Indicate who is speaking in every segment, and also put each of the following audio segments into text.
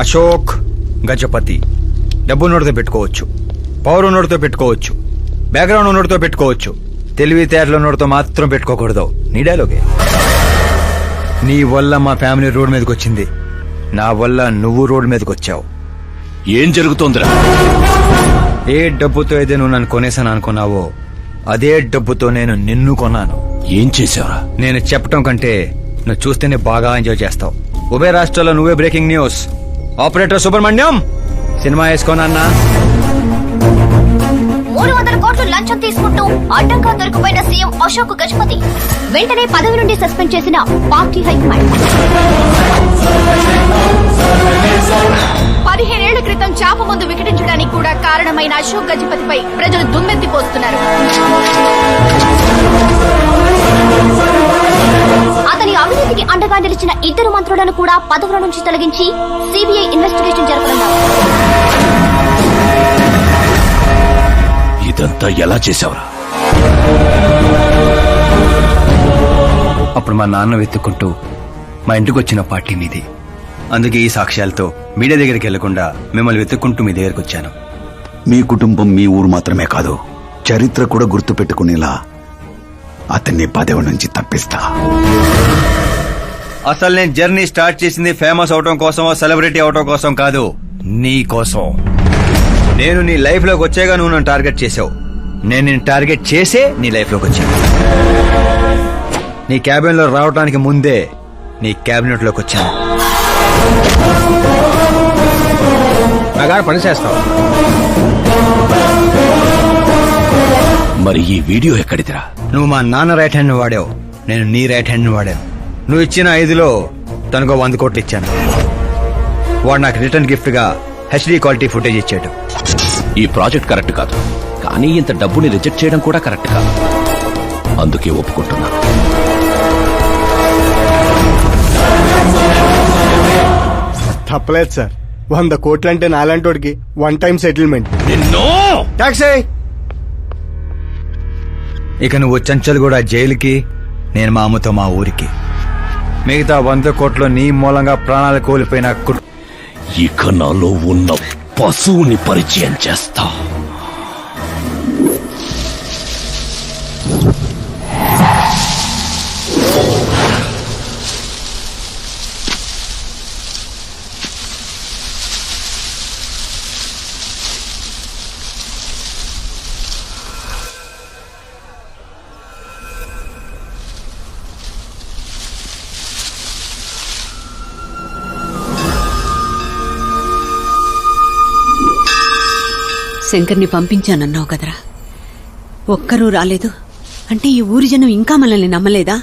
Speaker 1: అశోక్ గజపతి. డబ్బు నోటితో పెట్టుకోవచ్చు, పవర్ నోటితో పెట్టుకోవచ్చు, బ్యాక్గ్రౌండ్ నోటితో పెట్టుకోవచ్చు, తెలివితేటల నోటితో మాత్రం పెట్టుకోకూడదు. నీ డైలాగే. నీ వల్ల మా ఫ్యామిలీ రోడ్ మీదకి వచ్చింది, నా వల్ల నువ్వు రోడ్ మీదకి వచ్చావు.
Speaker 2: ఏం జరుగుతోందిరా?
Speaker 1: ఏ డబ్బుతో అయితే నువ్వు నన్ను కొనేసాను అనుకున్నావో అదే డబ్బుతో నేను నిన్ను కొన్నాను.
Speaker 2: ఏం చేశావురా?
Speaker 1: నేను చెప్పటం కంటే నువ్వు చూస్తేనే బాగా ఎంజాయ్ చేస్తావు. ఉభయ రాష్ట్రాల్లో నువ్వే బ్రేకింగ్ న్యూస్. ఆపరేటర్ సుబ్రహ్మణ్యం సినిమా వేసుకోనన్నా.
Speaker 3: 300 కోట్లు లంచం తీసుకుంటూ అడ్డంగా దొరికిపోయిన సీఎం అశోక్ గజపతి వెంటనే పదవి నుండి సస్పెండ్ చేసిన పార్టీ హైకమాండ్. 15 ఏళ్ల క్రితం చాప ముందు వికటించడానికి కూడా కారణమైన అశోక్ గజపతిపై ప్రజలు దుమ్మెత్తిపోస్తున్నారు. అతని అవినీతికి అండగా నిలిచిన 2 మంత్రులను కూడా పదవుల నుంచి తొలగించి సిబిఐ ఇన్వెస్టిగేషన్ జరపనున్నారు.
Speaker 2: ఇదంతా ఎలా చేశావురా?
Speaker 1: అప్పుడు మా నాన్న వెతుక్కుంటూ మా ఇంటికి వచ్చిన పార్టీ మీది. అందుకే ఈ సాక్ష్యాలతో మీడియా దగ్గరికి వెళ్లకుండా మిమ్మల్ని వెతుక్కుంటూ మీ దగ్గరికి వచ్చాను.
Speaker 4: మీ కుటుంబం మీ ఊరు మాత్రమే కాదు, చరిత్ర కూడా గుర్తు పెట్టుకునేలా అతన్ని పదవి నుంచి తప్పిస్తా.
Speaker 1: అసలు నేను జర్నీ స్టార్ట్ చేసింది ఫేమస్ అవటం కోసమో సెలబ్రిటీ అవటం కోసం కాదు, నీ కోసం. నేను నీ లైఫ్ లోకి వచ్చేగా నువ్వు నన్ను టార్గెట్ చేసావు. నేను నిన్ను టార్గెట్ చేసే నీ లైఫ్ లోకి వచ్చాను. నీ క్యాబిన్ లో రావడానికి ముందే నీ క్యాబినెట్ లోకి వచ్చాను. నాగా పని చేస్తావు.
Speaker 2: మరి ఈ వీడియో ఎక్కడిదిరా?
Speaker 1: నువ్వు మా నాన్న రైట్ హ్యాండ్ వాడావు, నేను నీ రైట్ హ్యాండ్ వాడాను. నువ్వు ఇచ్చిన 5లో తనకు 100 కోట్లు ఇచ్చాను. వాడు నాకు రిటర్న్ గిఫ్ట్ గా హెచ్డీ క్వాలిటీ ఫుటేజ్ ఇచ్చాడు.
Speaker 2: ఈ ప్రాజెక్ట్ కరెక్ట్ కాదు, కానీ ఇంత డబ్బుని రిజెక్ట్ చేయడం కూడా కరెక్ట్ కాదు. అందుకే ఒప్పుకుంటున్నా.
Speaker 5: తప్పలేదు సార్. 100 కోట్లంటే నాలాంటోడికి 1 time settlement.
Speaker 1: టాక్సీ. ఇక నువ్వు చంచల్ కూడా జైలుకి, నేను మా అమ్మతో మా ఊరికి. మిగతా 100 కోట్లు నీ మూలంగా ప్రాణాలు కోల్పోయిన
Speaker 2: ఇక నాలో ఉన్న పశువుని పరిచయం చేస్తా.
Speaker 6: శంకర్ని పంపించానన్నావు కదరా, ఒక్కరూ రాలేదు అంటే ఈ ఊరి జనం ఇంకా మనల్ని నమ్మలేదా?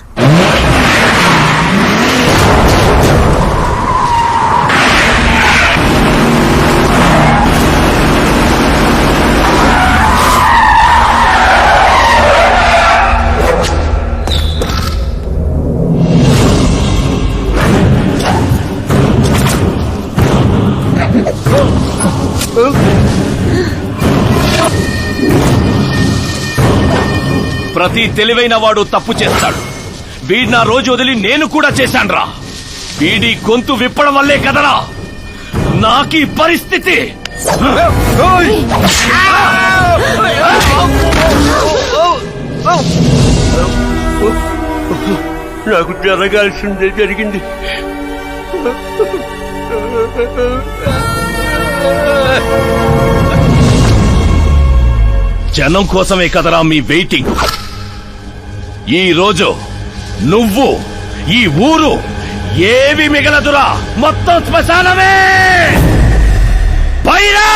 Speaker 2: ప్రతి తెలివైన వాడు తప్పు చేస్తాడు. వీడి నా రోజు వదిలి నేను కూడా చేశాన్రా. వీడి గొంతు విప్పడం వల్లే కదరా నాకీ పరిస్థితి. నాకు జరగాల్సిందే జరిగింది. జనం కోసమే కదరా మీ వెయిటింగ్. ఈ రోజు నువ్వు, ఈ ఊరు ఏవి మిగలదురా, మొత్తం శ్మశానమే. పైరా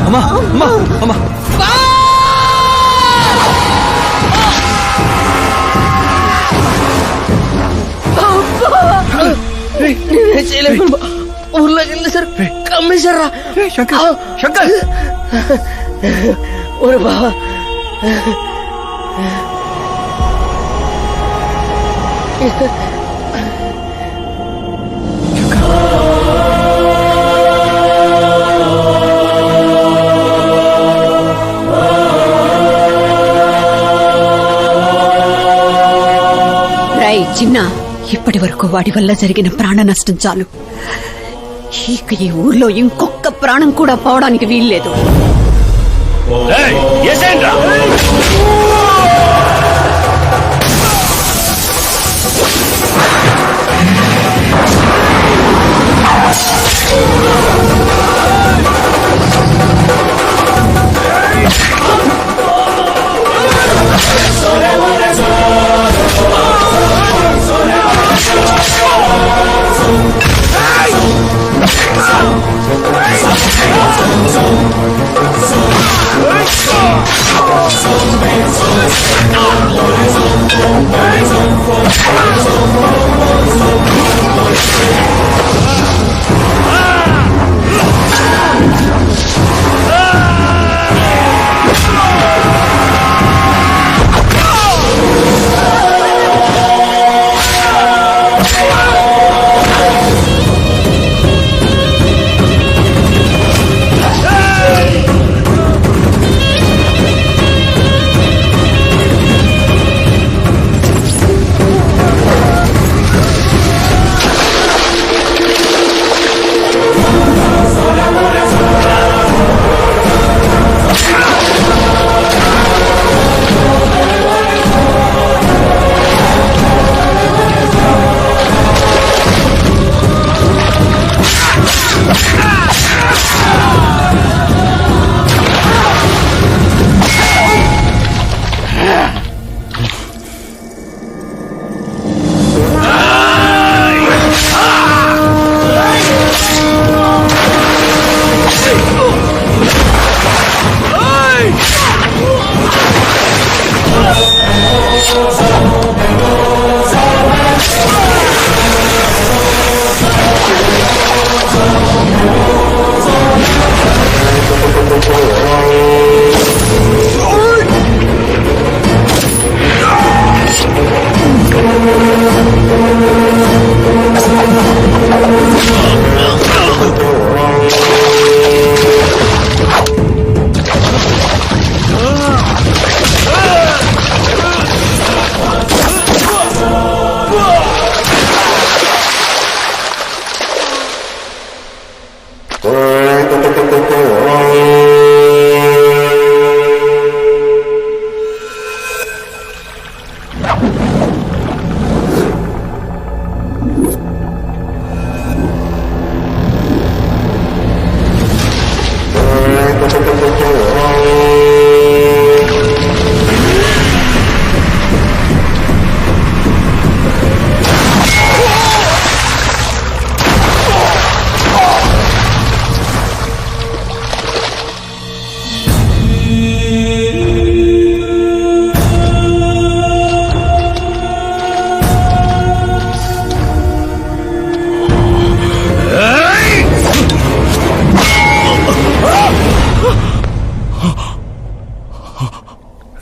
Speaker 1: అమ్మా అమ్మా అమ్మా.
Speaker 7: ఊర్లోకి వెళ్ళి సార్ కమ్మేశారా?
Speaker 1: శంకర్ శంకర్
Speaker 7: ఒరే బావా,
Speaker 6: చిన్న ఇప్పటి వరకు వాడి వల్ల జరిగిన ప్రాణ నష్టం చాలు. ఇక ఈ ఊర్లో ఇంకొక ప్రాణం కూడా పోవడానికి వీల్లేదు.
Speaker 2: ఏయ్, ఏసేండ్రా?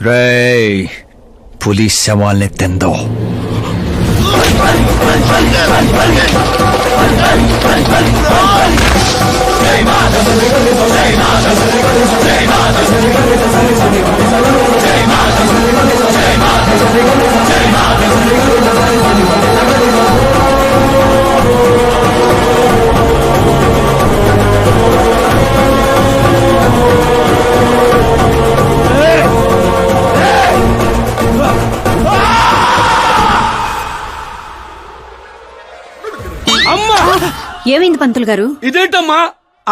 Speaker 1: రేయ్, పులి శవాల్ని తిందో.
Speaker 6: ఏమైంది పంతులు గారు?
Speaker 7: ఇదేంటమ్మా,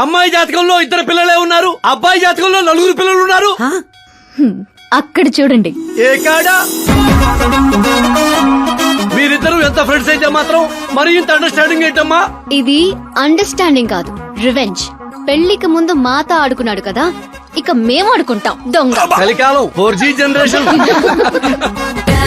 Speaker 7: అమ్మాయి జాతకంలో 2 పిల్లలే ఉన్నారు, అబ్బాయి జాతకంలో 4 పిల్లలు ఉన్నారు.
Speaker 6: ఆ?
Speaker 3: అక్కడ చూడండి.
Speaker 7: ఏ కాడా? మీరిద్దరు ఎంత ఫ్రెండ్స్ అయితే మాత్రం మరి ఇంత అండర్స్టాండింగ్ ఏంటమ్మా?
Speaker 3: ఇది అండర్స్టాండింగ్ కాదు, రివెంజ్. పెళ్లికి ముందు మాత ఆడుకున్నాడు కదా, ఇక మేము ఆడుకుంటాం దొంగ.
Speaker 7: కలికాలం 4G జనరేషన్.